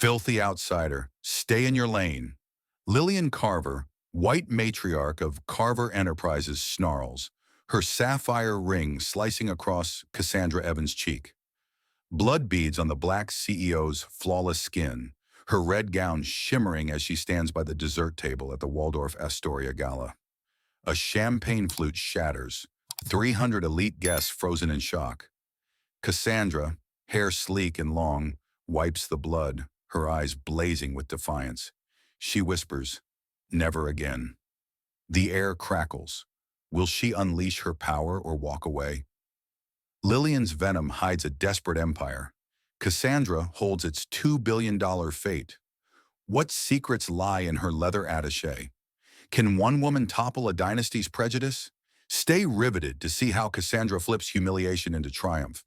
Filthy outsider, stay in your lane. Lillian Carver, white matriarch of Carver Enterprises, snarls, her sapphire ring slicing across Cassandra Evans' cheek. Blood beads on the black CEO's flawless skin, her red gown shimmering as she stands by the dessert table at the Waldorf Astoria Gala. A champagne flute shatters, 300 elite guests frozen in shock. Cassandra, hair sleek and long, wipes the blood, her eyes blazing with defiance. She whispers, "Never again." The air crackles. Will she unleash her power or walk away? Lillian's venom hides a desperate empire. Cassandra holds its $2 billion fate. What secrets lie in her leather attaché? Can one woman topple a dynasty's prejudice? Stay riveted to see how Cassandra flips humiliation into triumph,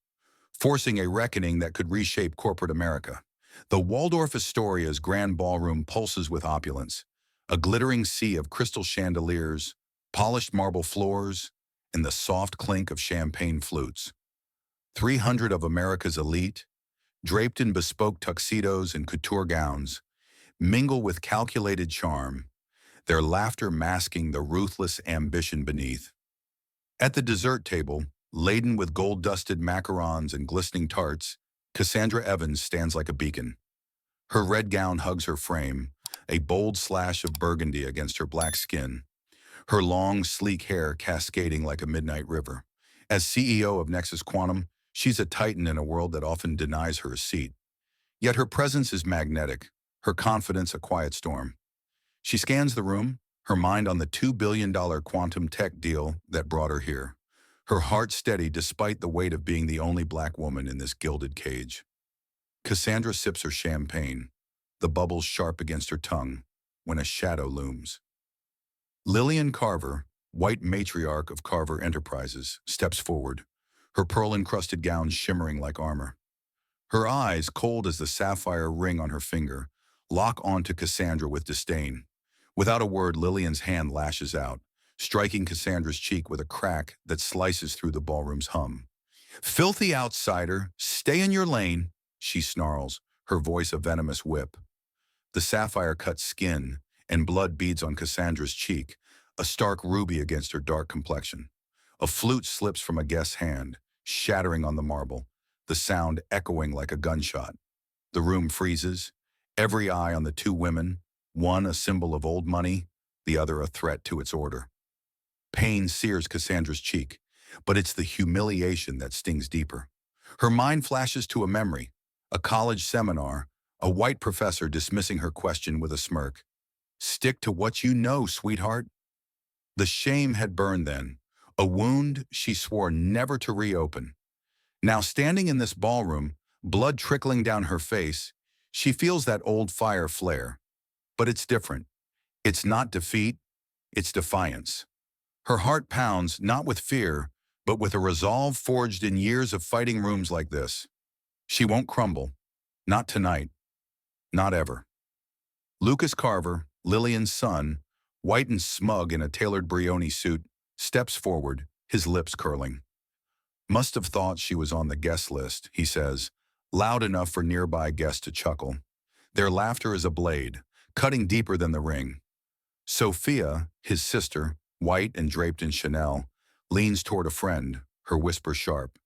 forcing a reckoning that could reshape corporate America. The Waldorf Astoria's grand ballroom pulses with opulence, a glittering sea of crystal chandeliers, polished marble floors, and the soft clink of champagne flutes. 300 of America's elite, draped in bespoke tuxedos and couture gowns, mingle with calculated charm, their laughter masking the ruthless ambition beneath. At the dessert table, laden with gold-dusted macarons and glistening tarts, Cassandra Evans stands like a beacon. Her red gown hugs her frame, a bold slash of burgundy against her black skin, her long, sleek hair cascading like a midnight river. As CEO of Nexus Quantum, she's a titan in a world that often denies her a seat. Yet her presence is magnetic, her confidence a quiet storm. She scans the room, her mind on the $2 billion quantum tech deal that brought her here. Her heart steady despite the weight of being the only black woman in this gilded cage. Cassandra sips her champagne, the bubbles sharp against her tongue, when a shadow looms. Lillian Carver, white matriarch of Carver Enterprises, steps forward, her pearl-encrusted gown shimmering like armor. Her eyes, cold as the sapphire ring on her finger, lock onto Cassandra with disdain. Without a word, Lillian's hand lashes out, striking Cassandra's cheek with a crack that slices through the ballroom's hum. "Filthy outsider, stay in your lane," she snarls, her voice a venomous whip. The sapphire-cut skin and blood beads on Cassandra's cheek, a stark ruby against her dark complexion. A flute slips from a guest's hand, shattering on the marble, the sound echoing like a gunshot. The room freezes, every eye on the two women, one a symbol of old money, the other a threat to its order. Pain sears Cassandra's cheek, but it's the humiliation that stings deeper. Her mind flashes to a memory, a college seminar, a white professor dismissing her question with a smirk. "Stick to what you know, sweetheart." The shame had burned then, a wound she swore never to reopen. Now standing in this ballroom, blood trickling down her face, she feels that old fire flare. But it's different. It's not defeat, it's defiance. Her heart pounds not with fear, but with a resolve forged in years of fighting rooms like this. She won't crumble. Not tonight. Not ever. Lucas Carver, Lillian's son, white and smug in a tailored Brioni suit, steps forward, his lips curling. "Must have thought she was on the guest list," he says, loud enough for nearby guests to chuckle. Their laughter is a blade, cutting deeper than the ring. Sophia, his sister, white and draped in Chanel, leans toward a friend, her whisper sharp.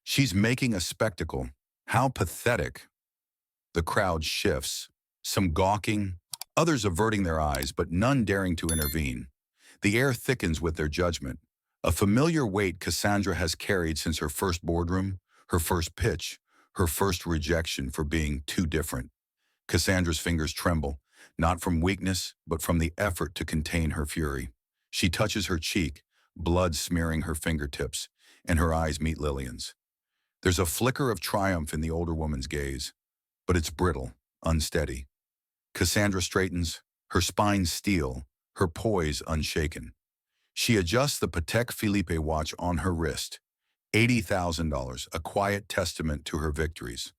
"She's making a spectacle. How pathetic." The crowd shifts, some gawking, others averting their eyes, but none daring to intervene. The air thickens with their judgment, a familiar weight Cassandra has carried since her first boardroom, her first pitch, her first rejection for being too different. Cassandra's fingers tremble, not from weakness, but from the effort to contain her fury. She touches her cheek, blood smearing her fingertips, and her eyes meet Lillian's. There's a flicker of triumph in the older woman's gaze, but it's brittle, unsteady. Cassandra straightens, her spine steel, her poise unshaken. She adjusts the Patek Philippe watch on her wrist, $80,000, a quiet testament to her victories.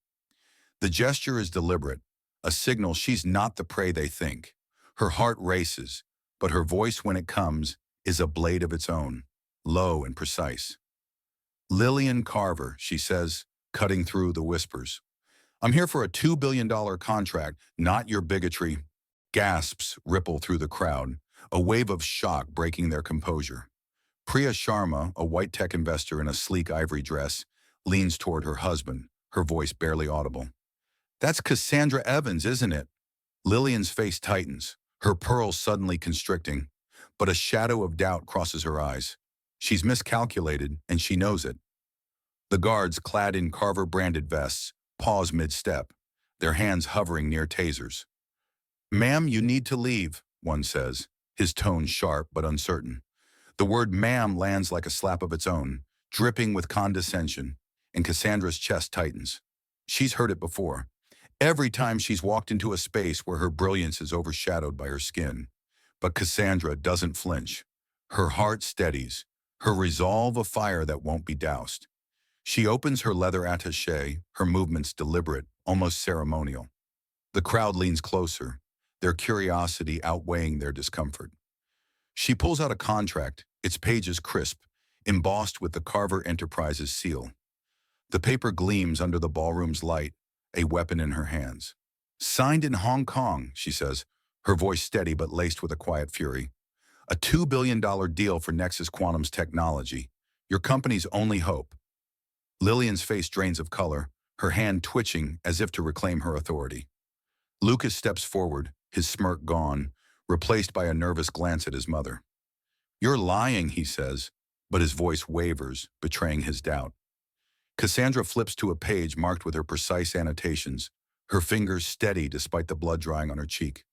The gesture is deliberate, a signal she's not the prey they think. Her heart races, but her voice when it comes is a blade of its own, low and precise. "Lillian Carver," she says, cutting through the whispers. I'm here for a $2 billion contract, not your bigotry. Gasps ripple through the crowd, a wave of shock breaking their composure. Priya Sharma, a white tech investor in a sleek ivory dress, leans toward her husband, her voice barely audible. That's Cassandra Evans, isn't it? Lillian's face tightens, her pearls suddenly constricting, but a shadow of doubt crosses her eyes. She's miscalculated, and she knows it. The guards, clad in Carver-branded vests, pause mid-step, their hands hovering near tasers. "Ma'am, you need to leave," one says, his tone sharp but uncertain. The word ma'am lands like a slap of its own, dripping with condescension, and Cassandra's chest tightens. She's heard it before. Every time she's walked into a space where her brilliance is overshadowed by her skin. But Cassandra doesn't flinch. Her heart steadies, her resolve a fire that won't be doused. She opens her leather attaché, her movements deliberate, almost ceremonial. The crowd leans closer, their curiosity outweighing their discomfort. She pulls out a contract, its pages crisp, embossed with the Carver Enterprises seal. The paper gleams under the ballroom's light, a weapon in her hands. "Signed in Hong Kong," she says, her voice steady but laced with a quiet fury. "A $2 billion deal for Nexus Quantum's technology. Your company's only hope." Lillian's face drains of color, her hand twitching as if to reclaim her authority. Lucas steps forward, his smirk gone, replaced by a nervous glance at his mother. "You're lying," he says, but his voice wavers, betraying his doubt. Cassandra flips to a page marked with her precise annotations, her fingers steady despite the blood drying on her cheek.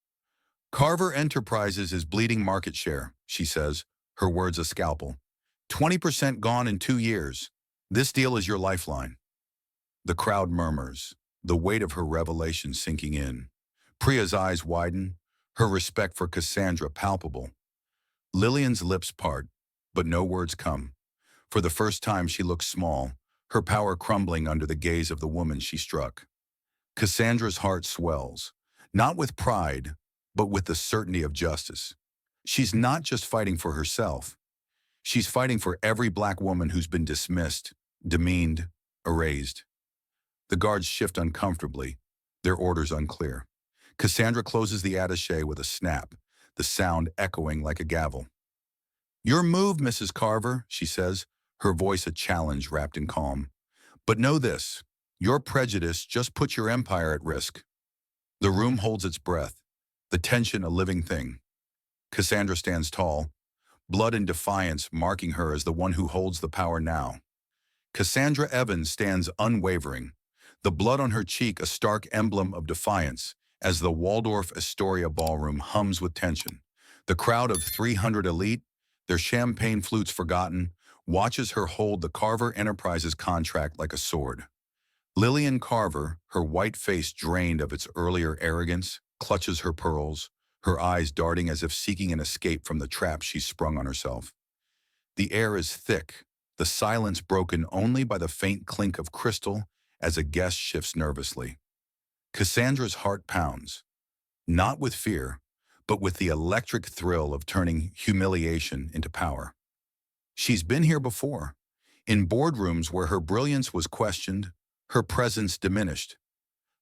"Carver Enterprises is bleeding market share," she says, her words a scalpel. 20% gone in 2 years. This deal is your lifeline." The crowd murmurs, the weight of her revelation sinking in. Priya's eyes widen, her respect for Cassandra palpable. Lillian's lips part, but no words come. For the first time she looks small, her power crumbling under the gaze of the woman she struck. Cassandra's heart swells, not with pride, but with the certainty of justice. She's not just fighting for herself. She's fighting for every black woman who's been dismissed, demeaned, erased. The guards shift uncomfortably, their orders unclear. Cassandra closes the attaché with a snap, the sound echoing like a gavel. "Your move, Mrs. Carver," she says, her voice a challenge wrapped in calm. "But know this, your prejudice just puts your empire at risk." The room holds its breath, the tension a living thing. Cassandra stands tall, blood and defiance marking her as the one who holds the power now. Cassandra Evans stands unwavering, the blood on her cheek a stark emblem of defiance, as the Waldorf Astoria ballroom hums with tension. The crowd of 300 elite, their champagne flutes forgotten, watches her hold the Carver Enterprises contract like a sword. Lillian Carver, her white face drained of its earlier arrogance, clutches her pearls, her eyes darting as if seeking an escape from the trap she's sprung on herself. The air is thick, the silence broken only by the faint clink of crystal as a guest shifts nervously. Cassandra's heart pounds, not with fear, but with the electric thrill of turning humiliation into power. She's been here before, in boardrooms where her brilliance was questioned, her presence diminished.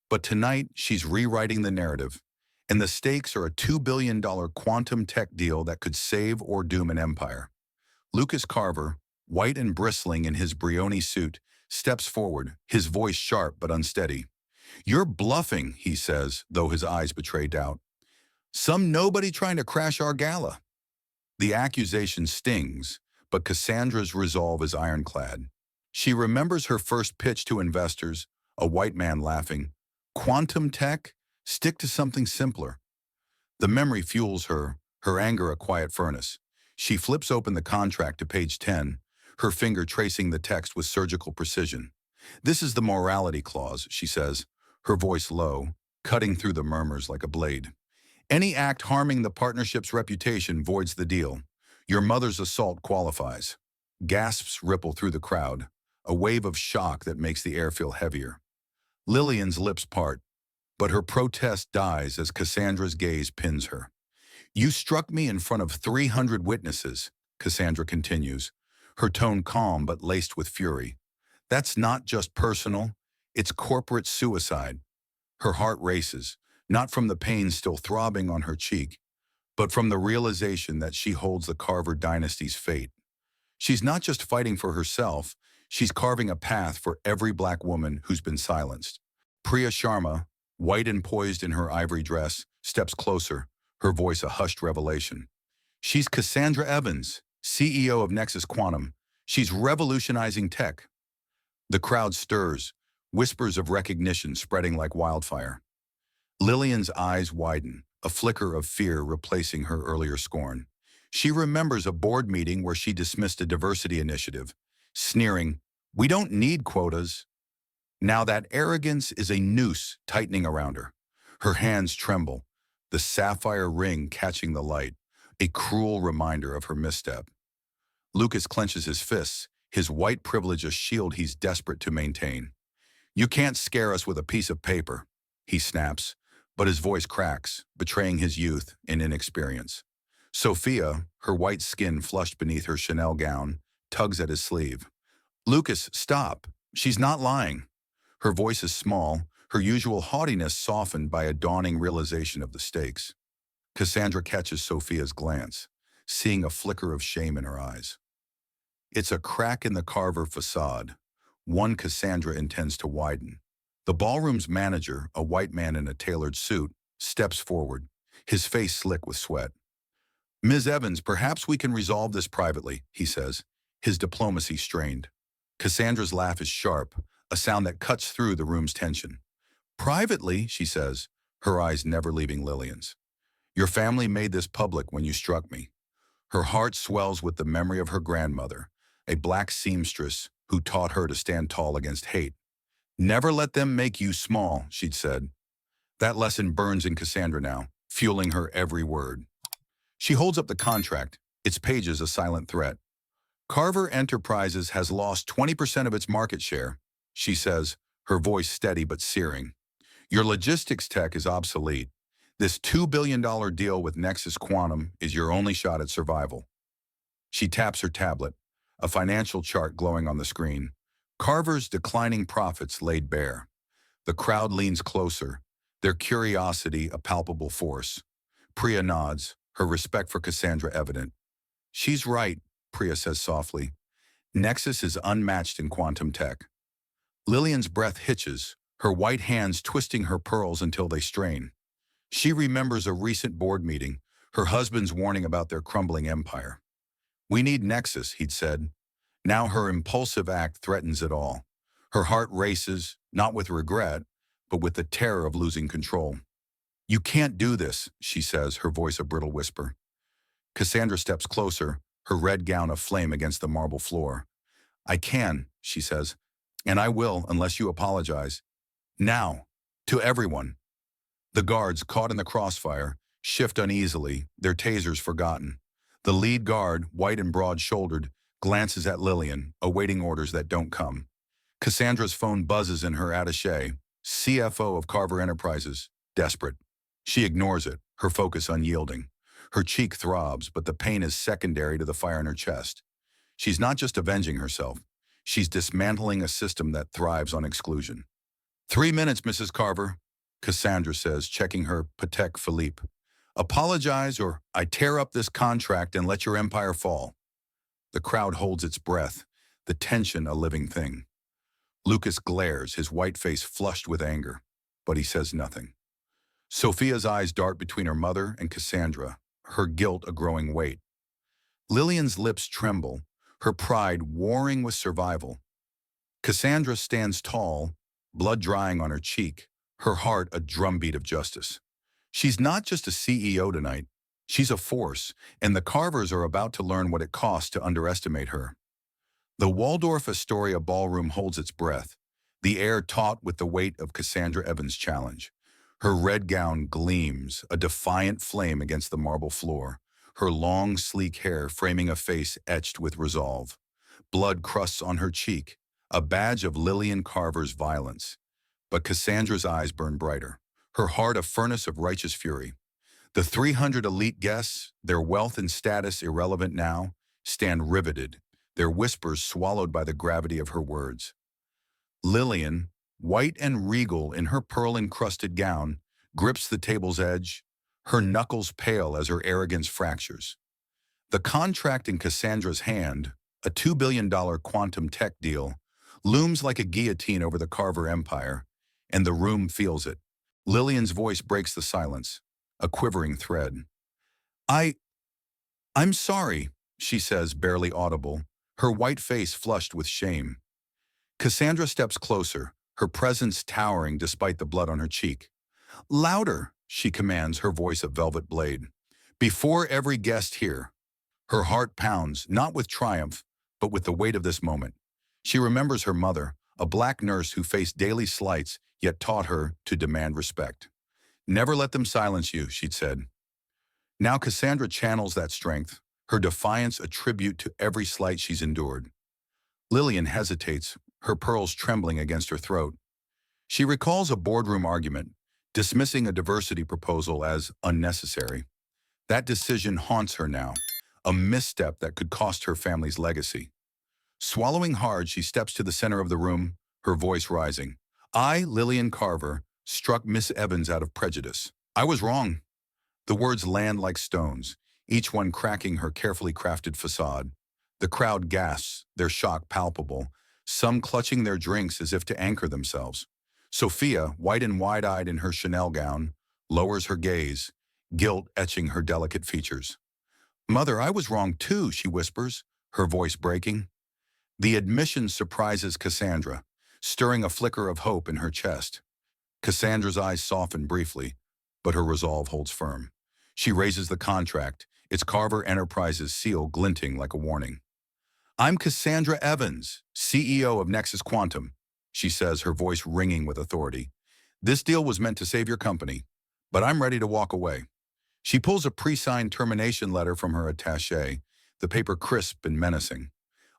But tonight, she's rewriting the narrative, and the stakes are a $2 billion quantum tech deal that could save or doom an empire. Lucas Carver, white and bristling in his Brioni suit, steps forward, his voice sharp but unsteady. "You're bluffing," he says, though his eyes betray doubt. "Some nobody trying to crash our gala." The accusation stings, but Cassandra's resolve is ironclad. She remembers her first pitch to investors, a white man laughing. "Quantum tech? Stick to something simpler." The memory fuels her, her anger a quiet furnace. She flips open the contract to page 10, her finger tracing the text with surgical precision. "This is the morality clause," she says, her voice low, cutting through the murmurs like a blade. "Any act harming the partnership's reputation voids the deal. Your mother's assault qualifies." Gasps ripple through the crowd, a wave of shock that makes the air feel heavier. Lillian's lips part, but her protest dies as Cassandra's gaze pins her. "You struck me in front of 300 witnesses," Cassandra continues, her tone calm but laced with fury. "That's not just personal, It's corporate suicide. Her heart races, not from the pain still throbbing on her cheek, but from the realization that she holds the Carver dynasty's fate. She's not just fighting for herself, she's carving a path for every black woman who's been silenced. Priya Sharma, white and poised in her ivory dress, steps closer, her voice a hushed revelation. She's Cassandra Evans, CEO of Nexus Quantum. She's revolutionizing tech. The crowd stirs, whispers of recognition spreading like wildfire. Lillian's eyes widen, a flicker of fear replacing her earlier scorn. She remembers a board meeting where she dismissed a diversity initiative, sneering, "We don't need quotas." Now that arrogance is a noose tightening around her. Her hands tremble, the sapphire ring catching the light, a cruel reminder of her misstep. Lucas clenches his fists, his white privilege a shield he's desperate to maintain. "You can't scare us with a piece of paper," he snaps, but his voice cracks, betraying his youth and inexperience. Sophia, her white skin flushed beneath her Chanel gown, tugs at his sleeve. "Lucas, stop. She's not lying." Her voice is small, her usual haughtiness softened by a dawning realization of the stakes. Cassandra catches Sophia's glance, seeing a flicker of shame in her eyes. It's a crack in the Carver facade, one Cassandra intends to widen. The ballroom's manager, a white man in a tailored suit, steps forward, his face slick with sweat. "Ms. Evans, perhaps we can resolve this privately," he says, his diplomacy strained. Cassandra's laugh is sharp, a sound that cuts through the room's tension. "Privately," she says, her eyes never leaving Lillian's. "Your family made this public when you struck me." Her heart swells with the memory of her grandmother, a black seamstress who taught her to stand tall against hate. "Never let them make you small," she'd said. That lesson burns in Cassandra now, fueling her every word. She holds up the contract, its pages a silent threat. "Carver Enterprises has lost 20% of its market share," she says, her voice steady but searing. "Your logistics tech is obsolete. This $2 billion deal with Nexus Quantum is your only shot at survival." She taps her tablet, a financial chart glowing on the screen. Carver's declining profits laid bare. The crowd leans closer, their curiosity a palpable force. Priya nods, her respect for Cassandra evident. "She's right," Priya says softly. "Nexus is unmatched in quantum tech." Lillian's breath hitches, her white hands twisting her pearls until they strain. She remembers a recent board meeting, her husband's warning about their crumbling empire. "We need Nexus," he'd said. Now her impulsive act threatens it all. Her heart races, not with regret, but with the terror of losing control. "You can't do this," she says, her voice a brittle whisper. Cassandra steps closer, her red gown aflame against the marble floor. "I can," she says, "and I will unless you apologize. Now, to everyone." The guards, caught in the crossfire, shift uneasily, their tasers forgotten. The lead guard, white and broad-shouldered, glances at Lillian, awaiting orders that don't come. Cassandra's phone buzzes in her attaché, CFO of Carver Enterprises, desperate. She ignores it, her focus unyielding. Her cheek throbs, but the pain is secondary to the fire in her chest. She's not just avenging herself. She's dismantling a system that thrives on exclusion. 3 minutes, Mrs. Carver," Cassandra says, checking her Patek Philippe. "Apologize or I tear up this contract and let your empire fall." The crowd holds its breath, the tension a living thing. Lucas glares, his white face flushed with anger, but he says nothing. Sophia's eyes dart between her mother and Cassandra, her guilt a growing weight. Lillian's lips tremble, her pride warring with survival. Cassandra stands tall, blood drying on her cheek, her heart a drumbeat of justice. She's not just a CEO tonight, she's a force, and the Carvers are about to learn what it costs to underestimate her. The Waldorf Astoria ballroom holds its breath, the air taut with the weight of Cassandra Evans' challenge. Her red gown gleams, a defiant flame against the marble floor, her long, sleek hair framing a face etched with resolve. Blood crusts on her cheek, a badge of Lillian Carver's violence. But Cassandra's eyes burn brighter, her heart a furnace of righteous fury. The 300 elite guests, their wealth and status irrelevant now, stand riveted, their whispers swallowed by the gravity of her words. Lillian, white and regal in her pearl-encrusted gown, grips the table's edge, her knuckles pale as her arrogance fractures. The contract in Cassandra's hand, a $2 billion quantum tech deal, looms like a guillotine over the Carver empire, and the room feels it. Lillian's voice breaks the silence, a quivering thread. I, I'm sorry, she says, barely audible, her white face flushed with shame. Cassandra steps closer, her presence towering despite the blood on her cheek. Louder, she commands, her voice a velvet blade. Before every guest here. Her heart pounds, not with triumph, but with the weight of this moment. She remembers her mother, a black nurse who faced daily slights, yet taught her to demand respect. Never let them silence you, she'd said. Now Cassandra channels that strength, her defiance a tribute to every slight she's endured. Lillian hesitates, her pearls trembling against her throat. She recalls a boardroom argument, dismissing a diversity proposal as unnecessary. That decision haunts her now, a misstep that could cost her family's legacy. Swallowing hard, she steps to the center of the room, her voice rising. I, Lillian Carver, struck Miss Evans out of prejudice. I was wrong. The words land like stones, each one cracking her carefully crafted facade. The crowd gasps, their shock palpable, some clutching their drinks as if to anchor themselves. Sophia, white and wide-eyed in her Chanel gown, lowers her gaze, guilt etching her delicate features. Mother, I was wrong too, she whispers, her voice breaking. The admission surprises Cassandra, stirring a flicker of hope in her chest. Cassandra's eyes soften briefly, but her resolve holds firm. She raises the contract, its Carver Enterprises seal glinting like a warning. I'm Cassandra Evans, CEO of Nexus Quantum, she says, her voice ringing with authority. This deal was meant to save your company, but I'm ready to walk away. She pulls a pre-signed termination letter from her attaché, the paper crisp and menacing.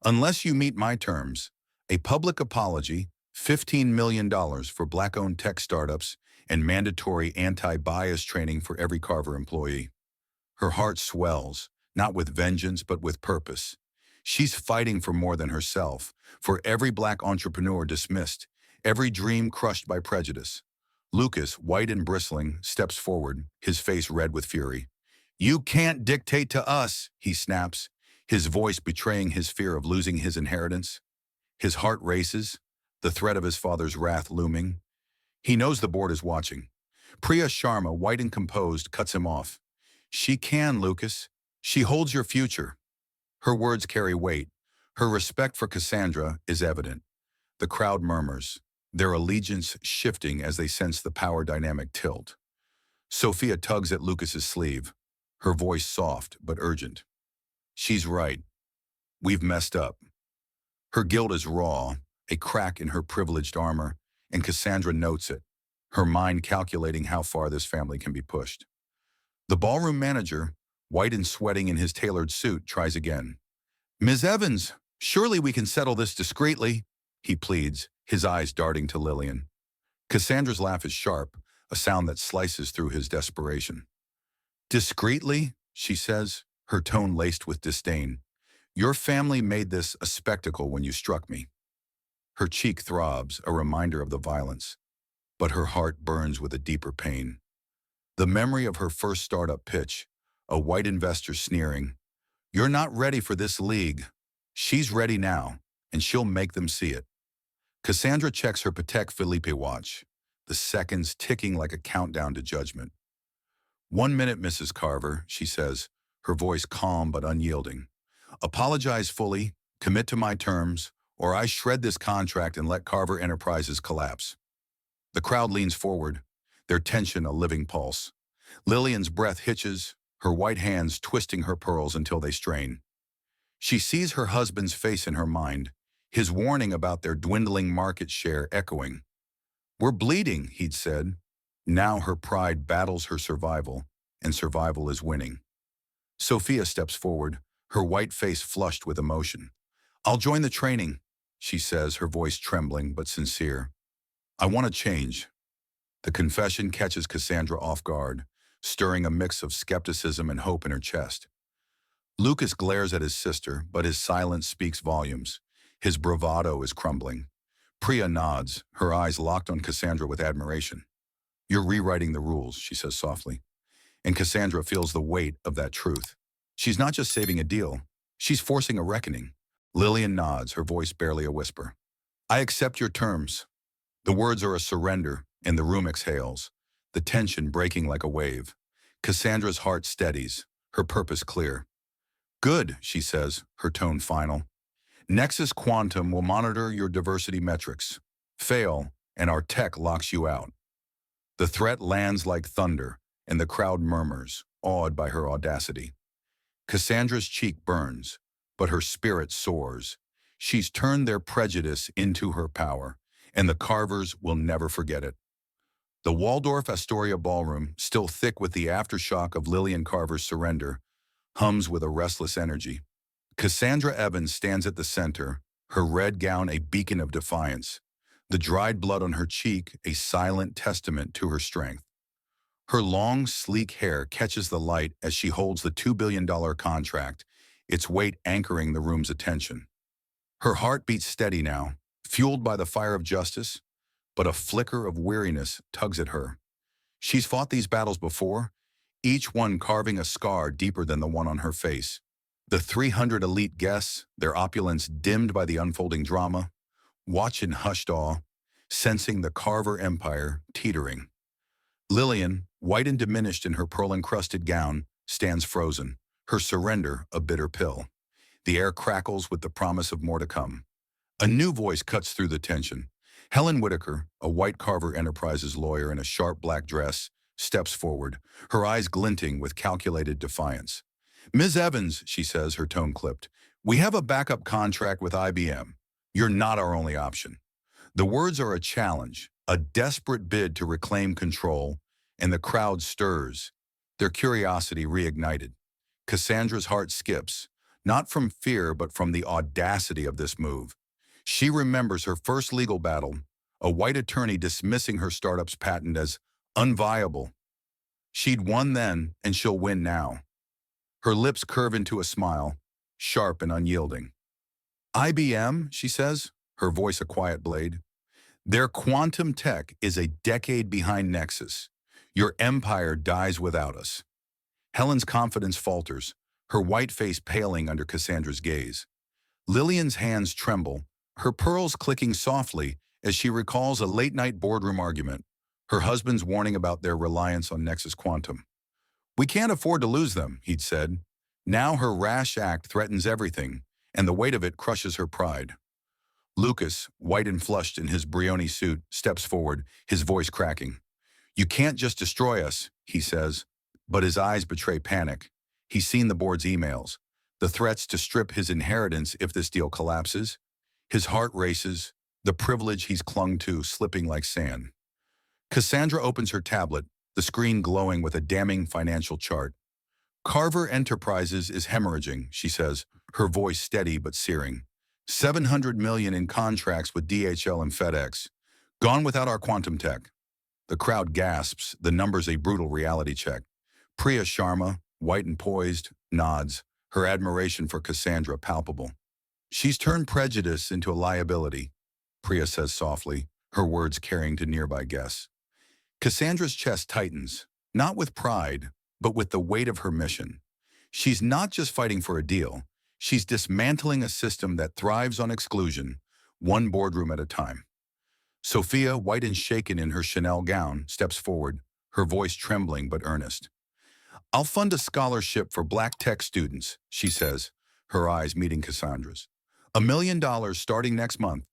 Unless you meet my terms, a public apology, $15 million for Black-owned tech startups, and mandatory anti-bias training for every Carver employee. Her heart swells, not with vengeance but with purpose. She's fighting for more than herself, for every Black entrepreneur dismissed, every dream crushed by prejudice. Lucas, white and bristling, steps forward, his face red with fury. You can't dictate to us, he snaps, his voice betraying his fear of losing his inheritance. His heart races, the threat of his father's wrath looming. He knows the board is watching. Priya Sharma, white and composed, cuts him off. She can, Lucas. She holds your future. Her words carry weight. Her respect for Cassandra is evident. The crowd murmurs, their allegiance shifting as they sense the power dynamic tilt. Sophia tugs at Lucas's sleeve, her voice soft but urgent. She's right. We've messed up. Her guilt is raw, a crack in her privileged armor, and Cassandra notes it, her mind calculating how far this family can be pushed. The ballroom manager, white and sweating in his tailored suit, tries again. Ms. Evans, surely we can settle this discreetly, he pleads, his eyes darting to Lillian. Cassandra's laugh is sharp, a sound that slices through his desperation. Discreetly, she says, her tone laced with disdain. Your family made this a spectacle when you struck me. Her cheek throbs, a reminder of the violence, but her heart burns with a deeper pain. The memory of her first startup pitch, a white investor sneering, "You're not ready for this league." She's ready now, and she'll make them see it. Cassandra checks her Patek Philippe watch, the seconds ticking like a countdown to judgment. 1 minute, Mrs. Carver, she says, her voice calm but unyielding. Apologize fully, commit to my terms, or I shred this contract and let Carver Enterprises collapse. The crowd leans forward, their tension a living pulse. Lillian's breath hitches, her white hands twisting her pearls until they strain. She sees her husband's face in her mind, his warning about their dwindling market share echoing. We're bleeding, he'd said. Now her pride battles her survival, and survival is winning. Sophia steps forward, her white face flushed with emotion. I'll join the training, she says, her voice trembling but sincere. I want to change. The confession catches Cassandra off guard, stirring a mix of skepticism and hope in her chest. Lucas glares at his sister, but his silence speaks volumes. His bravado is crumbling. Priya nods, her eyes locked on Cassandra with admiration. You're rewriting the rules, she says softly. And Cassandra feels the weight of that truth. She's not just saving a deal, she's forcing a reckoning. Lillian nods, her voice barely a whisper. I accept your terms. The words are a surrender, and the room exhales, the tension breaking like a wave. Cassandra's heart steadies, her purpose clear. Good, she says, her tone final. Nexus Quantum will monitor your diversity metrics. Fail, and our tech locks you out. The threat lands like thunder, and the crowd murmurs, awed by her audacity. Cassandra's cheek burns, but her spirit soars. She's turned their prejudice into her power, and the Carvers will never forget it. The Waldorf Astoria ballroom, still thick with the aftershock of Lillian Carver's surrender, hums with a restless energy. Cassandra Evans stands at the center, her red gown a beacon of defiance, the dried blood on her cheek a silent testament to her strength. Her long, sleek hair catches the light as she holds the $2 billion contract, its weight anchoring the room's attention. Her heart beats steady now, fueled by the fire of justice, but a flicker of weariness tugs at her. She's fought these battles before, each one carving a scar deeper than the one on her face. The 300 elite guests, their opulence dimmed by the unfolding drama, watch in hushed awe, sensing the Carver empire teetering. Lillian, white and diminished in her pearl-encrusted gown, stands frozen, her surrender a bitter pill. The air crackles with the promise of more to come. A new voice cuts through the tension. Helen Whitaker, a white Carver Enterprises lawyer in a sharp black dress, steps forward, her eyes glinting with calculated defiance. Ms. Evans, she says, her tone clipped, we have a backup contract with IBM. You're not our only option. The words are a challenge, a desperate bid to reclaim control, and the crowd stirs, their curiosity reignited. Cassandra's heart skips, not from fear but from the audacity of this move. She remembers her first legal battle, a white attorney dismissing her startup's patent as unviable. She'd won then, and she'll win now. Her lips curve into a smile, sharp and unyielding. IBM, she says, her voice a quiet blade. Their quantum tech is a decade behind Nexus. Your empire dies without us. Helen's confidence falters, her white face paling under Cassandra's gaze. Lillian's hands tremble, her pearls clicking softly as she recalls a late-night boardroom argument, her husband's warning about their reliance on Nexus Quantum. We can't afford to lose them, he'd said. Now her rash act threatens everything, and the weight of it crushes her pride. Lucas, white and flushed in his Brioni suit, steps forward, his voice cracking. You can't just destroy us, he says, but his eyes betray panic. He's seen the board's emails, the threats to strip his inheritance if this deal collapses. His heart races, the privilege he's clung to slipping like sand. Cassandra opens her tablet, the screen glowing with a damning financial chart. Carver Enterprises is hemorrhaging, she says, her voice steady but searing. $700 million in contracts with DHL and FedEx. Gone without our quantum tech. The crowd gasps, the numbers a brutal reality check. Priya Sharma, white and poised, nods, her admiration for Cassandra palpable. She's turned prejudice into a liability, Priya says softly, her words carrying to nearby guests. Cassandra's chest tightens, not with pride, but with the weight of her mission. She's not just fighting for a deal, she's dismantling a system that thrives on exclusion, one boardroom at a time. Sophia, white and shaken in her Chanel gown, steps forward, her voice trembling but earnest. I'll fund a scholarship for black tech students, she says, her eyes meeting Cassandra's. $1 million starting next month.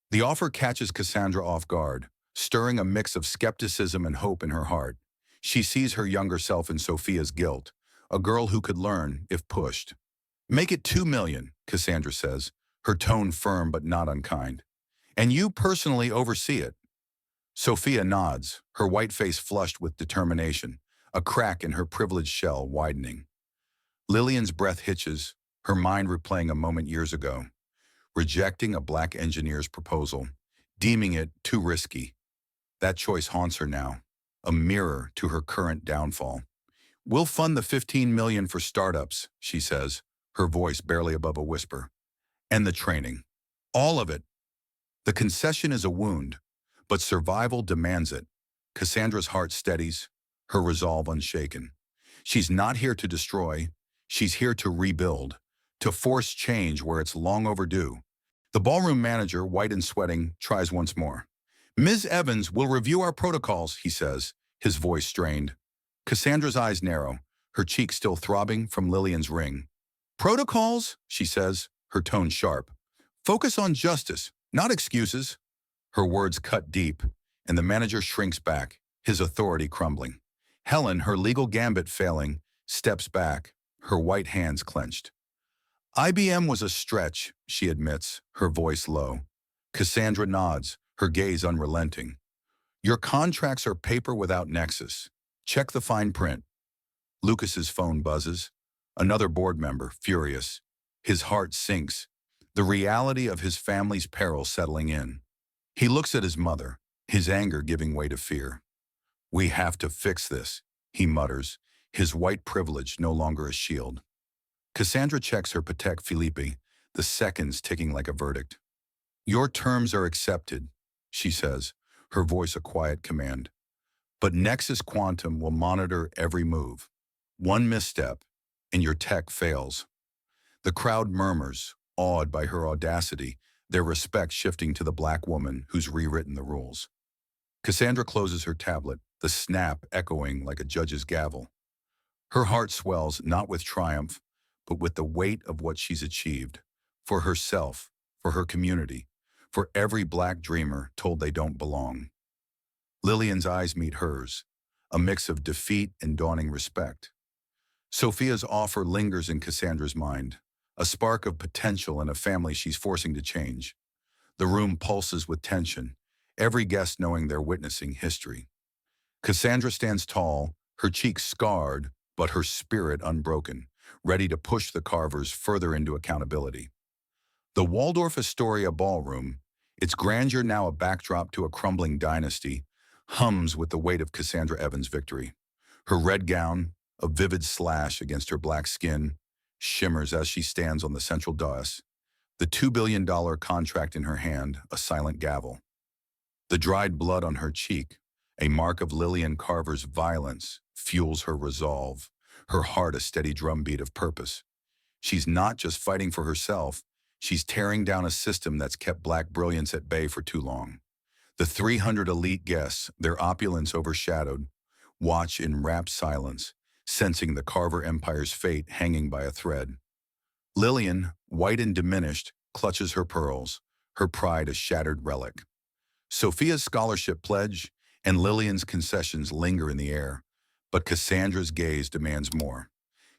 The offer catches Cassandra off guard, stirring a mix of skepticism and hope in her heart. She sees her younger self in Sophia's guilt, a girl who could learn if pushed. Make it $2 million, Cassandra says, her tone firm but not unkind. And you personally oversee it. Sophia nods, her white face flushed with determination, a crack in her privileged shell widening. Lillian's breath hitches, her mind replaying a moment years ago, rejecting a black engineer's proposal, deeming it too risky. That choice haunts her now, a mirror to her current downfall. We'll fund the $15 million for startups, she says, her voice barely above a whisper. And the training. All of it. The concession is a wound, but survival demands it. Cassandra's heart steadies, her resolve unshaken. She's not here to destroy, she's here to rebuild, to force change where it's long overdue. The ballroom manager, white and sweating, tries once more. Ms. Evans will review our protocols, he says, his voice strained. Cassandra's eyes narrow, her cheek still throbbing from Lillian's ring. Protocols, she says, her tone sharp. Focus on justice, not excuses. Her words cut deep, and the manager shrinks back, his authority crumbling. Helen, her legal gambit failing, steps back, her white hands clenched. IBM was a stretch, she admits, her voice low. Cassandra nods, her gaze unrelenting. Your contracts are paper without nexus. Check the fine print. Lucas's phone buzzes. Another board member, furious. His heart sinks, the reality of his family's peril settling in. He looks at his mother, his anger giving way to fear. We have to fix this, he mutters, his white privilege no longer a shield. Cassandra checks her Patek Philippe, the seconds ticking like a verdict. Your terms are accepted, she says, her voice a quiet command. But Nexus Quantum will monitor every move. One misstep, and your tech fails. The crowd murmurs, awed by her audacity, their respect shifting to the black woman who's rewritten the rules. Cassandra closes her tablet, the snap echoing like a judge's gavel. Her heart swells not with triumph, but with the weight of what she's achieved. For herself, for her community, for every black dreamer told they don't belong. Lillian's eyes meet hers, a mix of defeat and dawning respect. Sophia's offer lingers in Cassandra's mind, a spark of potential in a family she's forcing to change. The room pulses with tension, every guest knowing they're witnessing history. Cassandra stands tall, her cheeks scarred, but her spirit unbroken, ready to push the Carvers further into accountability. The Waldorf Astoria ballroom, its grandeur now a backdrop to a crumbling dynasty, hums with the weight of Cassandra Evans' victory. Her red gown, a vivid slash against her black skin, shimmers as she stands on the central dais, the $2 billion contract in her hand, a silent gavel. The dried blood on her cheek, a mark of Lillian Carver's violence, fuels her resolve, her heart a steady drumbeat of purpose. She's not just fighting for herself, she's tearing down a system that's kept black brilliance at bay for too long. The 300 elite guests, their opulence overshadowed, watch in rapt silence, sensing the Carver Empire's fate hanging by a thread. Lillian, white and diminished, clutches her pearls, her pride a shattered relic. Sophia's scholarship pledge and Lillian's concessions linger in the air, but Cassandra's gaze demands more.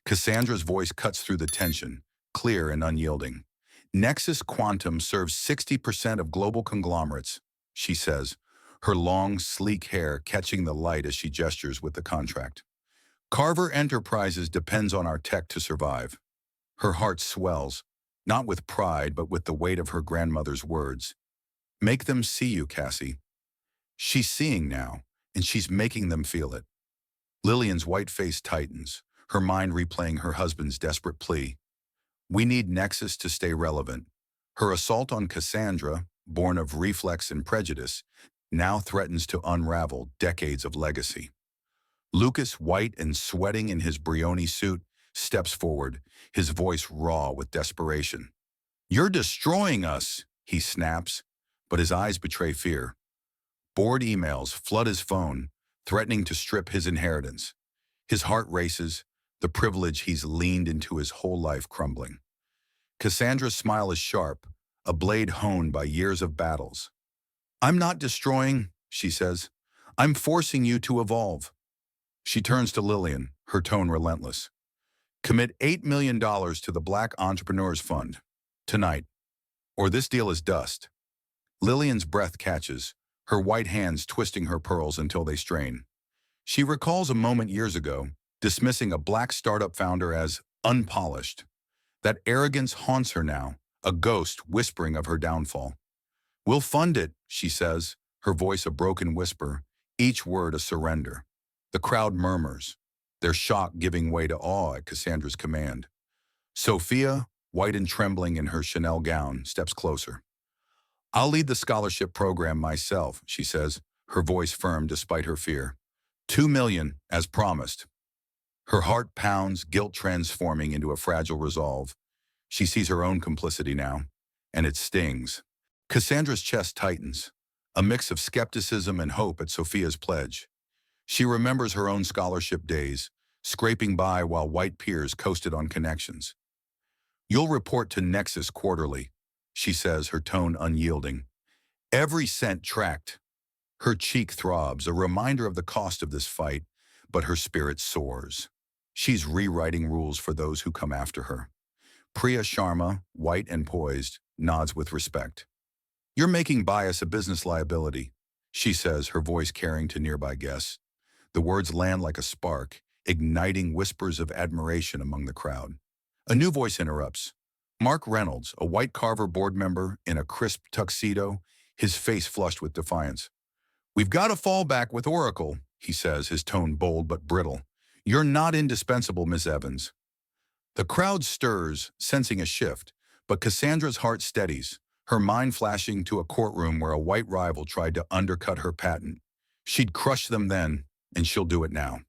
Cassandra's voice cuts through the tension, clear and unyielding. Nexus Quantum serves 60% of global conglomerates, she says, her long, sleek hair catching the light as she gestures with the contract. Carver Enterprises depends on our tech to survive. Her heart swells, not with pride, but with the weight of her grandmother's words. Make them see you, Cassie. She's seeing now, and she's making them feel it. Lillian's white face tightens, her mind replaying her husband's desperate plea. We need Nexus to stay relevant. Her assault on Cassandra, born of reflex and prejudice, now threatens to unravel decades of legacy. Lucas, white and sweating in his Brioni suit, steps forward, his voice raw with desperation. You're destroying us, he snaps, but his eyes betray fear. Bored emails flood his phone, threatening to strip his inheritance. His heart races, the privilege he's leaned into his whole life crumbling. Cassandra's smile is sharp, a blade honed by years of battles. I'm not destroying, she says. I'm forcing you to evolve. She turns to Lillian, her tone relentless. Commit $8 million to the Black Entrepreneurs Fund, tonight, or this deal is dust. Lillian's breath catches, her white hands twisting her pearls until they strain. She recalls a moment years ago, dismissing a black startup founder as unpolished. That arrogance haunts her now, a ghost whispering of her downfall. We'll fund it, she says, her voice a broken whisper, each word a surrender. The crowd murmurs, their shock giving way to awe at Cassandra's command. Sophia, white and trembling in her Chanel gown, steps closer. I'll lead the scholarship program myself, she says, her voice firm despite her fear. 2 million, as promised. Her heart pounds, guilt transforming into a fragile resolve. She sees her own complicity now, and it stings. Cassandra's chest tightens, a mix of skepticism and hope at Sophia's pledge. She remembers her own scholarship days, scraping by while white peers coasted on connections. You'll report to Nexus quarterly, she says, her tone unyielding. Every cent tracked. Her cheek throbs, a reminder of the cost of this fight, but her spirit soars. She's rewriting rules for those who come after her. Priya Sharma, white and poised, nods with respect. You're making bias a business liability, she says, her voice carrying to nearby guests. The words land like a spark, igniting whispers of admiration among the crowd. A new voice interrupts. Mark Reynolds, a white Carver board member in a crisp tuxedo, his face flushed with defiance. We've got to fall back with Oracle, he says, his tone bold but brittle. You're not indispensable, Miss Evans. The crowd stirs, sensing a shift, but Cassandra's heart steadies, her mind flashing to a courtroom where a white rival tried to undercut her patent. She'd crushed them then, and she'll do it now.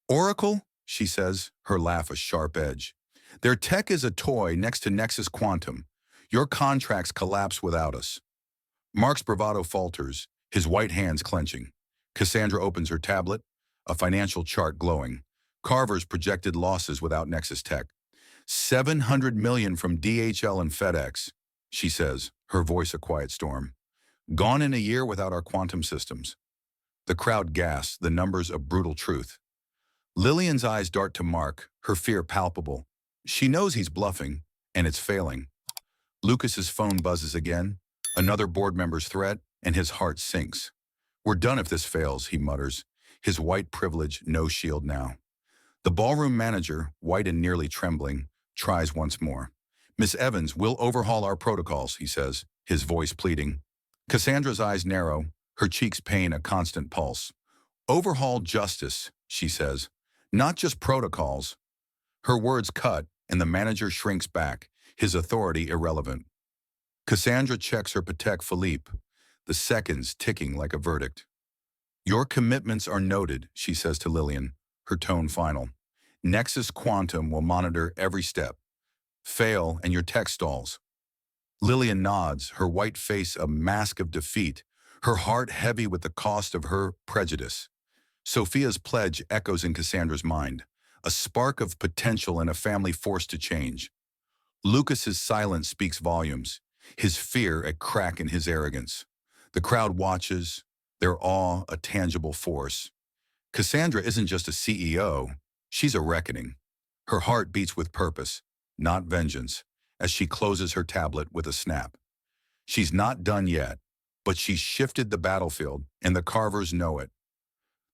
Oracle, she says, her laugh a sharp edge. Their tech is a toy next to Nexus Quantum. Your contracts collapse without us. Mark's bravado falters, his white hands clenching. Cassandra opens her tablet, a financial chart glowing. Carver's projected losses without Nexus Tech. 700 million from DHL and FedEx, she says, her voice a quiet storm. Gone in a year without our quantum systems. The crowd gasps, the numbers a brutal truth. Lillian's eyes dart to Mark, her fear palpable. She knows he's bluffing, and it's failing. Lucas's phone buzzes again, another board member's threat, and his heart sinks. We're done if this fails, he mutters, his white privilege no shield now. The ballroom manager, white and nearly trembling, tries once more. Miss Evans, we'll overhaul our protocols, he says, his voice pleading. Cassandra's eyes narrow, her cheeks pain a constant pulse. Overhaul justice, she says, not just protocols. Her words cut, and the manager shrinks back, his authority irrelevant. Cassandra checks her Patek Philippe, the seconds ticking like a verdict. Your commitments are noted, she says to Lillian, her tone final. Nexus Quantum will monitor every step. Fail and your tech stalls. Lillian nods, her white face a mask of defeat, her heart heavy with the cost of her prejudice. Sophia's pledge echoes in Cassandra's mind, a spark of potential in a family forced to change. Lucas's silence speaks volumes, his fear a crack in his arrogance. The crowd watches, their awe a tangible force. Cassandra isn't just a CEO, she's a reckoning. Her heart beats with purpose, not vengeance, as she closes her tablet with a snap. She's not done yet, but she's shifted the battlefield, and the Carvers know it.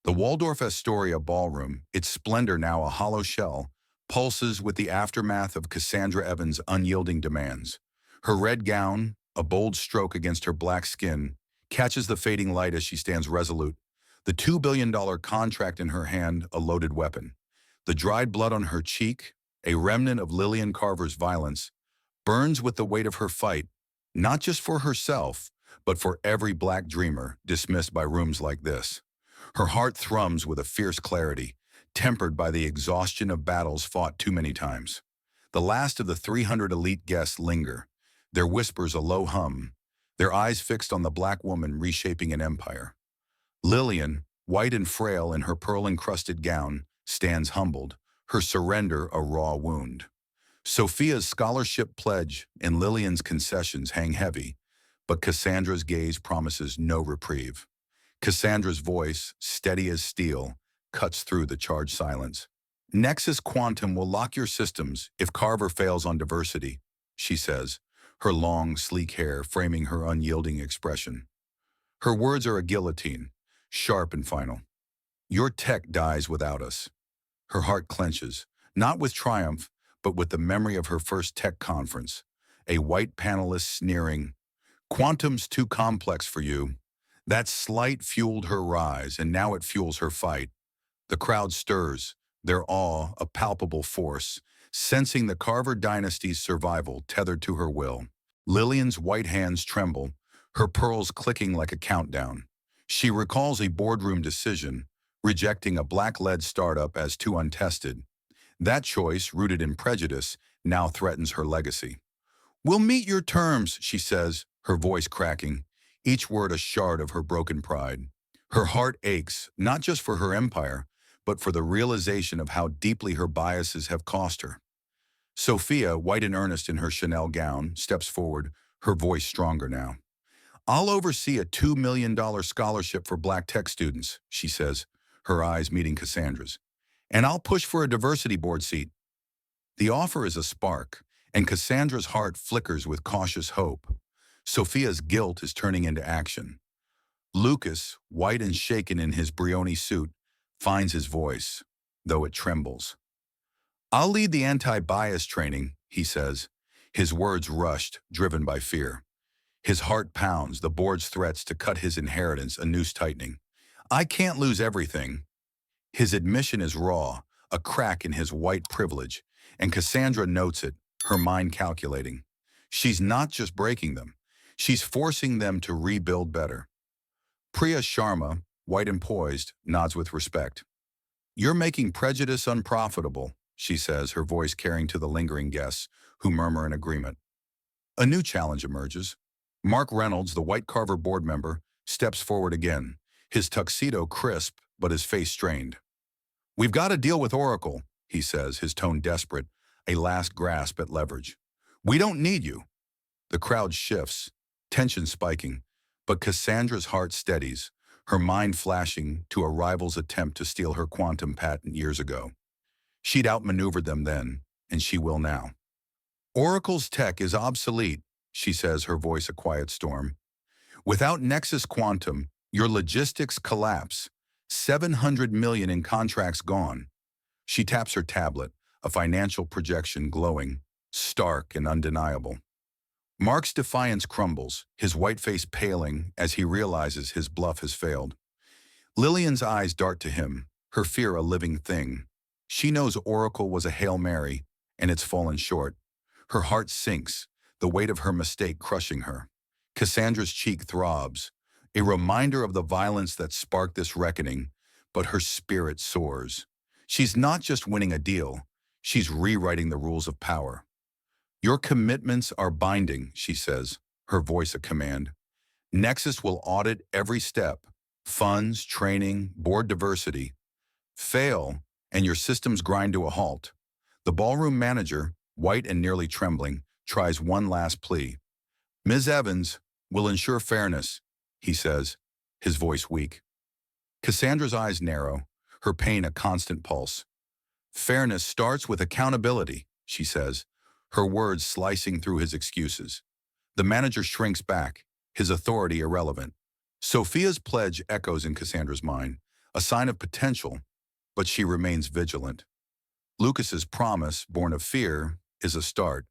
The Waldorf Astoria ballroom, its splendor now a hollow shell, pulses with the aftermath of Cassandra Evans' unyielding demands. Her red gown, a bold stroke against her black skin, catches the fading light as she stands resolute, the $2 billion contract in her hand a loaded weapon. The dried blood on her cheek, a remnant of Lillian Carver's violence, burns with the weight of her fight, not just for herself, but for every black dreamer dismissed by rooms like this. Her heart thrums with a fierce clarity, tempered by the exhaustion of battles fought too many times. The last of the 300 elite guests linger, their whispers a low hum, their eyes fixed on the black woman reshaping an empire. Lillian, white and frail in her pearl-encrusted gown, stands humbled, her surrender a raw wound. Sophia's scholarship pledge and Lillian's concessions hang heavy, but Cassandra's gaze promises no reprieve. Cassandra's voice, steady as steel, cuts through the charged silence. Nexus Quantum will lock your systems if Carver fails on diversity, she says, her long, sleek hair framing her unyielding expression. Her words are a guillotine, sharp and final. Your tech dies without us. Her heart clenches, not with triumph, but with the memory of her first tech conference, a white panelist sneering, "Quantum's too complex for you." That slight fueled her rise, and now it fuels her fight. The crowd stirs, their awe a palpable force, sensing the Carver dynasty's survival tethered to her will. Lillian's white hands tremble, her pearls clicking like a countdown. She recalls a boardroom decision, rejecting a black-led startup as too untested. That choice, rooted in prejudice, now threatens her legacy. "We'll meet your terms," she says, her voice cracking, each word a shard of her broken pride. Her heart aches, not just for her empire, but for the realization of how deeply her biases have cost her. Sophia, white and earnest in her Chanel gown, steps forward, her voice stronger now. "I'll oversee a $2 million scholarship for black tech students," she says, her eyes meeting Cassandra's. "And I'll push for a diversity board seat." The offer is a spark, and Cassandra's heart flickers with cautious hope. Sophia's guilt is turning into action. Lucas, white and shaken in his Brioni suit, finds his voice, though it trembles. "I'll lead the anti-bias training," he says, his words rushed, driven by fear. His heart pounds, the board's threats to cut his inheritance a noose tightening. "I can't lose everything." His admission is raw, a crack in his white privilege, and Cassandra notes it, her mind calculating. She's not just breaking them, she's forcing them to rebuild better. Priya Sharma, white and poised, nods with respect. "You're making prejudice unprofitable," she says, her voice carrying to the lingering guests, who murmur in agreement. A new challenge emerges. Mark Reynolds, the white Carver board member, steps forward again, his tuxedo crisp but his face strained. "We've got to deal with Oracle," he says, his tone desperate, a last grasp at leverage. "We don't need you." The crowd shifts, tension spiking, but Cassandra's heart steadies, her mind flashing to a rival's attempt to steal her quantum patent years ago. She'd outmaneuvered them then, and she will now. "Oracle's tech is obsolete," she says, her voice a quiet storm. "Without Nexus Quantum, your logistics collapse. 700 million in contracts gone." She taps her tablet, a financial projection glowing, stark and undeniable. Mark's defiance crumbles, his white face paling as he realizes his bluff has failed. Lillian's eyes dart to him, her fear a living thing. She knows Oracle was a Hail Mary, and it's fallen short. Her heart sinks, the weight of her mistake crushing her. Cassandra's cheek throbs, a reminder of the violence that sparked this reckoning, but her spirit soars. She's not just winning a deal, she's rewriting the rules of power. "Your commitments are binding," she says, her voice a command. "Nexus will audit every step, funds, training, board diversity. Fail, and your systems grind to a halt." The ballroom manager, white and nearly trembling, tries one last plea. "Ms. Evans will ensure fairness," he says, his voice weak. Cassandra's eyes narrow, her pain a constant pulse. "Fairness starts with accountability," she says, her words slicing through his excuses. The manager shrinks back, his authority irrelevant. Sophia's pledge echoes in Cassandra's mind, a sign of potential, but she remains vigilant. Lucas's promise, born of fear, is a start,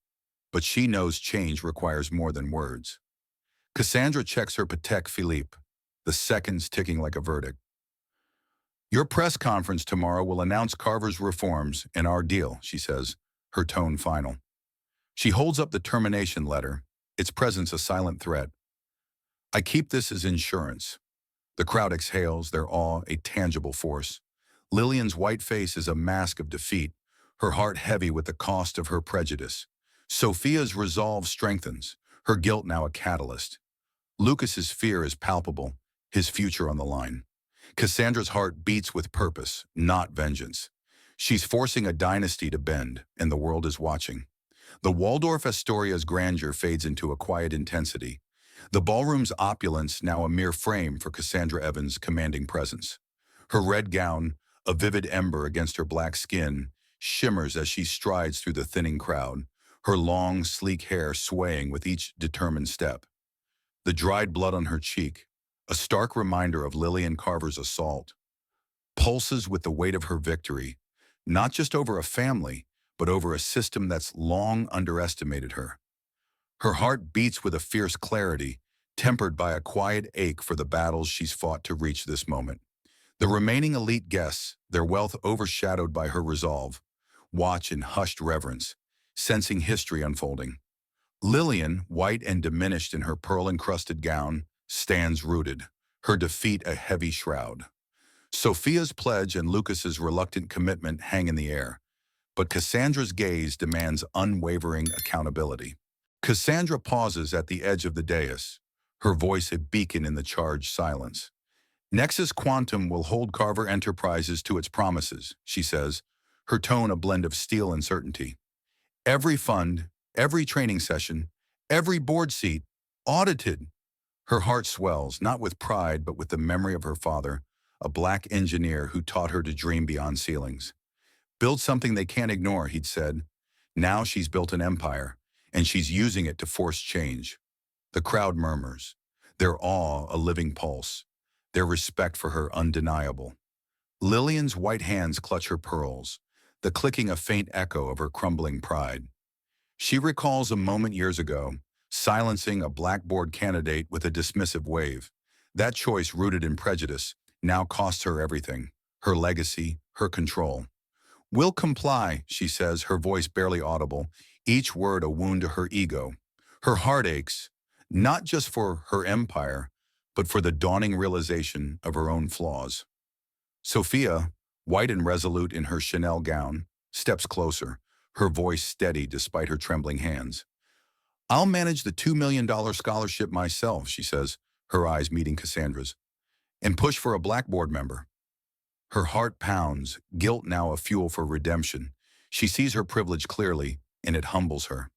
but she knows change requires more than words. Cassandra checks her Patek Philippe, the seconds ticking like a verdict. "Your press conference tomorrow will announce Carver's reforms and our deal," she says, her tone final. She holds up the termination letter, its presence a silent threat. "I keep this as insurance." The crowd exhales, their awe a tangible force. Lillian's white face is a mask of defeat, her heart heavy with the cost of her prejudice. Sophia's resolve strengthens, her guilt now a catalyst. Lucas's fear is palpable, his future on the line. Cassandra's heart beats with purpose, not vengeance. She's forcing a dynasty to bend, and the world is watching. The Waldorf Astoria's grandeur fades into a quiet intensity. The ballroom's opulence now a mere frame for Cassandra Evans' commanding presence. Her red gown, a vivid ember against her black skin, shimmers as she strides through the thinning crowd, her long, sleek hair swaying with each determined step. The dried blood on her cheek, a stark reminder of Lillian Carver's assault, pulses with the weight of her victory, not just over a family, but over a system that's long underestimated her. Her heart beats with a fierce clarity, tempered by a quiet ache for the battles she's fought to reach this moment. The remaining elite guests, their wealth overshadowed by her resolve, watch in hushed reverence, sensing history unfolding. Lillian, white and diminished in her pearl-encrusted gown, stands rooted, her defeat a heavy shroud. Sophia's pledge and Lucas's reluctant commitment hang in the air, but Cassandra's gaze demands unwavering accountability. Cassandra pauses at the edge of the dais, her voice a beacon in the charged silence. Nexus Quantum will hold Carver Enterprises to its promises, she says, her tone a blend of steel and certainty. Every fund, every training session, every board seat, audited. Her heart swells, not with pride, but with the memory of her father, a black engineer who taught her to dream beyond ceilings. Build something they can't ignore, he'd said. Now she's built an empire, and she's using it to force change. The crowd murmurs, their awe a living pulse, their respect for her undeniable. Lillian's white hands clutch her pearls, the clicking a faint echo of her crumbling pride. She recalls a moment years ago, silencing a blackboard candidate with a dismissive wave. That choice, rooted in prejudice, now costs her everything, her legacy, her control. "Will comply," she says, her voice barely audible, each word a wound to her ego. Her heart aches, not just for her empire, but for the dawning realization of her own flaws. Sophia, white and resolute in her Chanel gown, steps closer, her voice steady despite her trembling hands. "I'll manage the $2 million scholarship myself," she says, her eyes meeting Cassandra's, "and push for a Blackboard member." Her heart pounds, guilt now a fuel for redemption. She sees her privilege clearly, and it humbles her.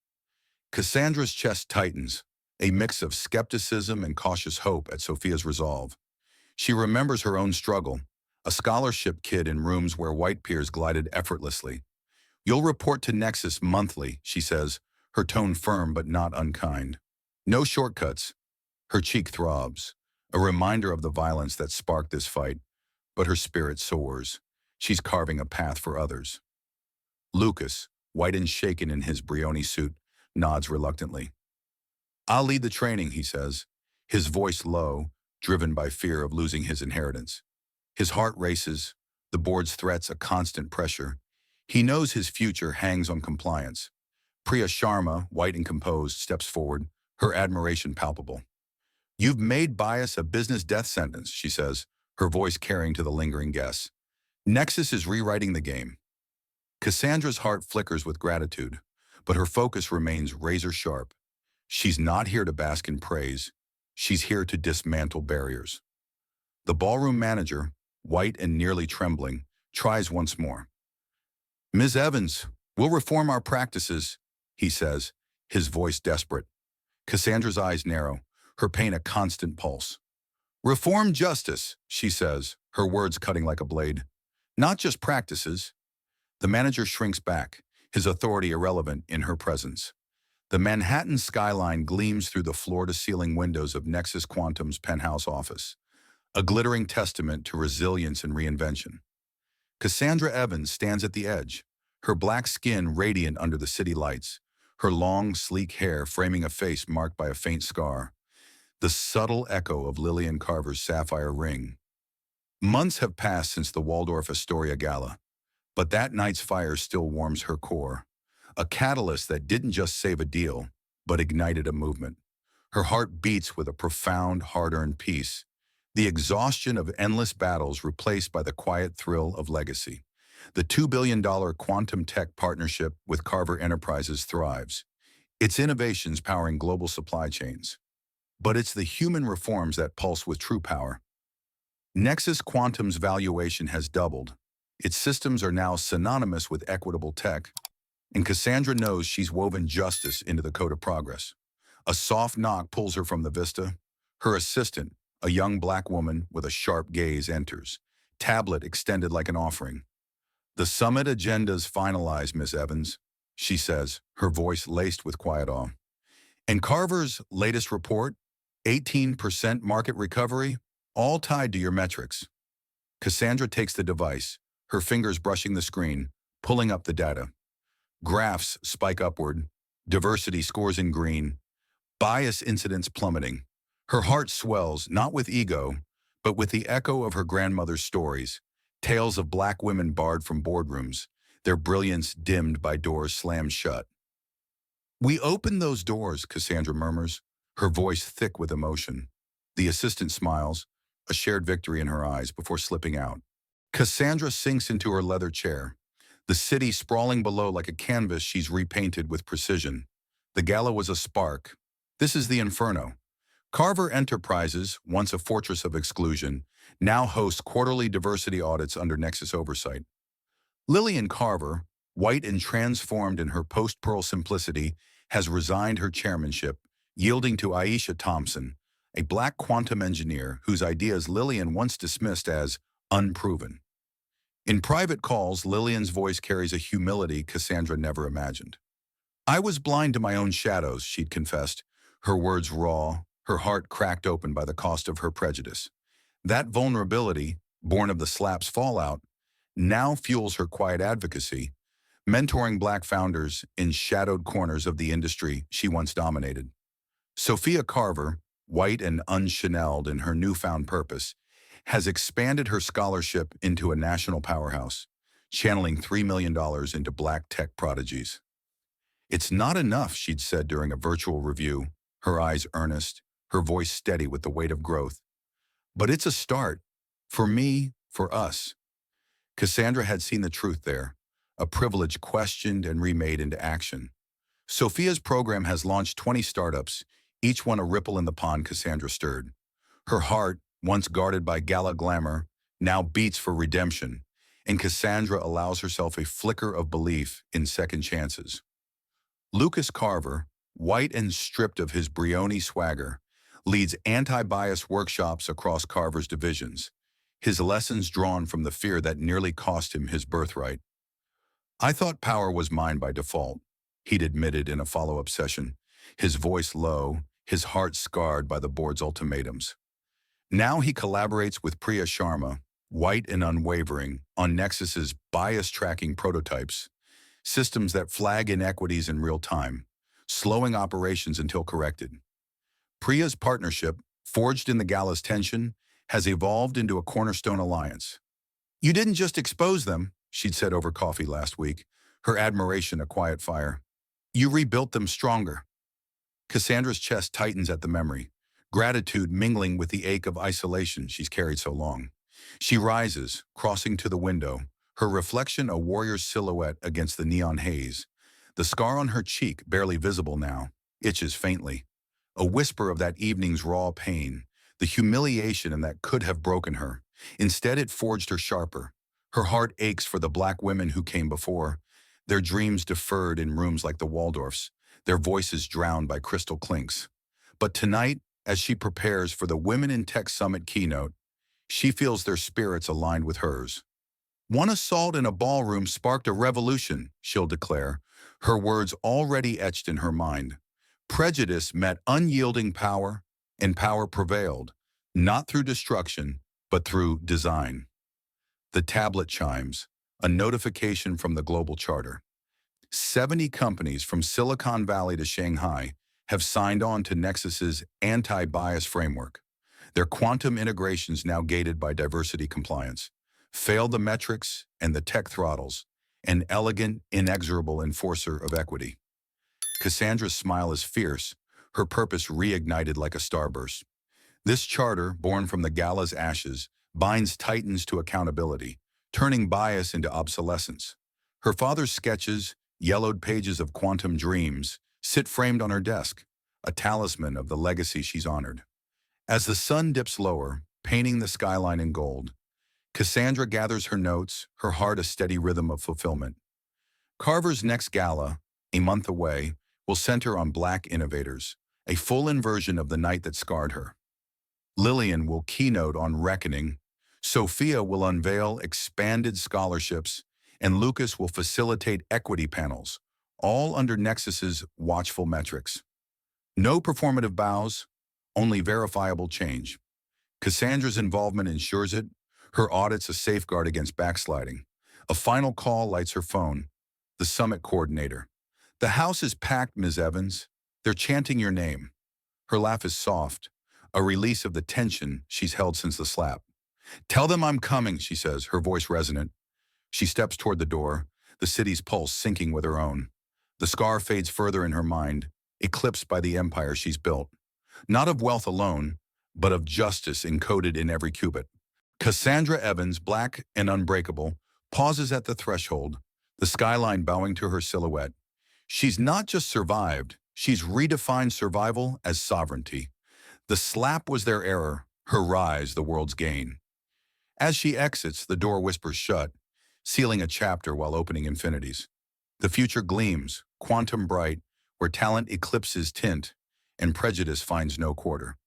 Cassandra's chest tightens, a mix of skepticism and cautious hope at Sophia's resolve. She remembers her own struggle, a scholarship kid in rooms where white peers glided effortlessly. "You'll report to Nexus monthly," she says, her tone firm but not unkind. "No shortcuts." Her cheek throbs, a reminder of the violence that sparked this fight, but her spirit soars. She's carving a path for others. Lucas, white and shaken in his Brioni suit, nods reluctantly. "I'll lead the training," he says, his voice low, driven by fear of losing his inheritance. His heart races, the board's threats a constant pressure. He knows his future hangs on compliance. Priya Sharma, white and composed, steps forward, her admiration palpable. "You've made bias a business death sentence," she says, her voice carrying to the lingering guests. "Nexus is rewriting the game." Cassandra's heart flickers with gratitude, but her focus remains razor sharp. She's not here to bask in praise. She's here to dismantle barriers. The ballroom manager, white and nearly trembling, tries once more. "Ms. Evans, we'll reform our practices," he says, his voice desperate. Cassandra's eyes narrow, her pain a constant pulse. "Reform justice," she says, her words cutting like a blade. "Not just practices." The manager shrinks back, his authority irrelevant in her presence. The Manhattan skyline gleams through the floor-to-ceiling windows of Nexus Quantum's penthouse office, a glittering testament to resilience and reinvention. Cassandra Evans stands at the edge, her black skin radiant under the city lights, her long, sleek hair framing a face marked by a faint scar, the subtle echo of Lillian Carver's sapphire ring. Months have passed since the Waldorf Astoria Gala, but that night's fire still warms her core, a catalyst that didn't just save a deal, but ignited a movement. Her heart beats with a profound, hard-earned peace, the exhaustion of endless battles replaced by the quiet thrill of legacy. The $2 billion quantum tech partnership with Carver Enterprises thrives, its innovations powering global supply chains. But it's the human reforms that pulse with true power. Nexus Quantum's valuation has doubled. Its systems are now synonymous with equitable tech, and Cassandra knows she's woven justice into the code of progress. A soft knock pulls her from the vista. Her assistant, a young black woman with a sharp gaze, enters, tablet extended like an offering. "The summit agenda's finalized, Miss Evans," she says, her voice laced with quiet awe. "And Carver's latest report, 18% market recovery, all tied to your metrics." Cassandra takes the device, her fingers brushing the screen, pulling up the data. Graphs spike upward, diversity scores in green, bias incidents plummeting. Her heart swells, not with ego, but with the echo of her grandmother's stories, tales of black women barred from boardrooms, their brilliance dimmed by doors slammed shut. We open those doors, Cassandra murmurs, her voice thick with emotion. The assistant smiles, a shared victory in her eyes before slipping out. Cassandra sinks into her leather chair, the city sprawling below like a canvas she's repainted with precision. The gala was a spark. This is the inferno. Carver Enterprises, once a fortress of exclusion, now hosts quarterly diversity audits under Nexus oversight. Lillian Carver, white and transformed in her post-Pearl simplicity, has resigned her chairmanship, yielding to Aisha Thompson, a black quantum engineer whose ideas Lillian once dismissed as unproven. In private calls, Lillian's voice carries a humility Cassandra never imagined. I was blind to my own shadows, she'd confessed, her words raw, her heart cracked open by the cost of her prejudice. That vulnerability, born of the slap's fallout, now fuels her quiet advocacy, mentoring black founders in shadowed corners of the industry she once dominated. Sophia Carver, white and unchaneled in her newfound purpose, has expanded her scholarship into a national powerhouse, channeling $3 million into black tech prodigies. It's not enough, she'd said during a virtual review, her eyes earnest, her voice steady with the weight of growth. But it's a start. For me, for us. Cassandra had seen the truth there, a privilege questioned and remade into action. Sophia's program has launched 20 startups, each one a ripple in the pond Cassandra stirred. Her heart, once guarded by gala glamour, now beats for redemption, and Cassandra allows herself a flicker of belief in second chances. Lucas Carver, white and stripped of his Brioni swagger, leads anti-bias workshops across Carver's divisions, his lessons drawn from the fear that nearly cost him his birthright. I thought power was mine by default, he'd admitted in a follow-up session, his voice low, his heart scarred by the board's ultimatums. Now he collaborates with Priya Sharma, white and unwavering, on Nexus's bias-tracking prototypes, systems that flag inequities in real time, slowing operations until corrected. Priya's partnership, forged in the gala's tension, has evolved into a cornerstone alliance. You didn't just expose them, she'd said over coffee last week, her admiration a quiet fire. You rebuilt them stronger. Cassandra's chest tightens at the memory, gratitude mingling with the ache of isolation she's carried so long. She rises, crossing to the window, her reflection a warrior's silhouette against the neon haze. The scar on her cheek, barely visible now, itches faintly. A whisper of that evening's raw pain, the humiliation in that could have broken her. Instead, it forged her sharper. Her heart aches for the black women who came before, their dreams deferred in rooms like the Waldorfs, their voices drowned by crystal clinks. But tonight, as she prepares for the Women in Tech Summit keynote, she feels their spirits aligned with hers. One assault in a ballroom sparked a revolution, she'll declare, her words already etched in her mind. Prejudice met unyielding power, and power prevailed, not through destruction, but through design. The tablet chimes, a notification from the global charter. 70 companies from Silicon Valley to Shanghai have signed on to Nexus's anti-bias framework. Their quantum integrations now gated by diversity compliance. Fail the metrics and the tech throttles, an elegant, inexorable enforcer of equity. Cassandra's smile is fierce, her purpose reignited like a starburst. This charter, born from the gala's ashes, binds titans to accountability, turning bias into obsolescence. Her father's sketches, yellowed pages of quantum dreams, sit framed on her desk, a talisman of the legacy she's honored. As the sun dips lower, painting the skyline in gold, Cassandra gathers her notes, her heart a steady rhythm of fulfillment. Carver's next gala, a month away, will center on black innovators, a full inversion of the night that scarred her. Lillian will keynote on reckoning, Sophia will unveil expanded scholarships, and Lucas will facilitate equity panels, all under Nexus's watchful metrics. No performative bows, only verifiable change. Cassandra's involvement ensures it, her audit's a safeguard against backsliding. A final call lights her phone, the summit coordinator. The house is packed, Ms. Evans. They're chanting your name. Her laugh is soft, a release of the tension she's held since the slap. Tell them I'm coming, she says, her voice resonant. She steps toward the door, the city's pulse syncing with her own. The scar fades further in her mind, eclipsed by the empire she's built. Not of wealth alone, but of justice encoded in every cubit. Cassandra Evans, black and unbreakable, pauses at the threshold, the skyline bowing to her silhouette. She's not just survived, she's redefined survival as sovereignty. The slap was their error, her rise the world's gain. As she exits, the door whispers shut, sealing a chapter while opening infinities. The future gleams, quantum bright, where talent eclipses tint and prejudice finds no quarter.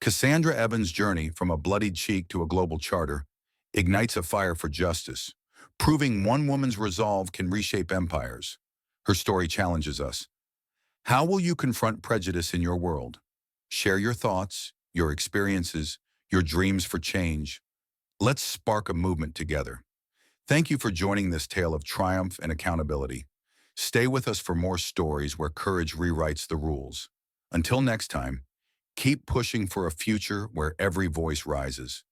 Cassandra Evans' journey from a bloodied cheek to a global charter ignites a fire for justice, proving one woman's resolve can reshape empires. Her story challenges us. How will you confront prejudice in your world? Share your thoughts, your experiences, your dreams for change. Let's spark a movement together. Thank you for joining this tale of triumph and accountability. Stay with us for more stories where courage rewrites the rules. Until next time, keep pushing for a future where every voice rises.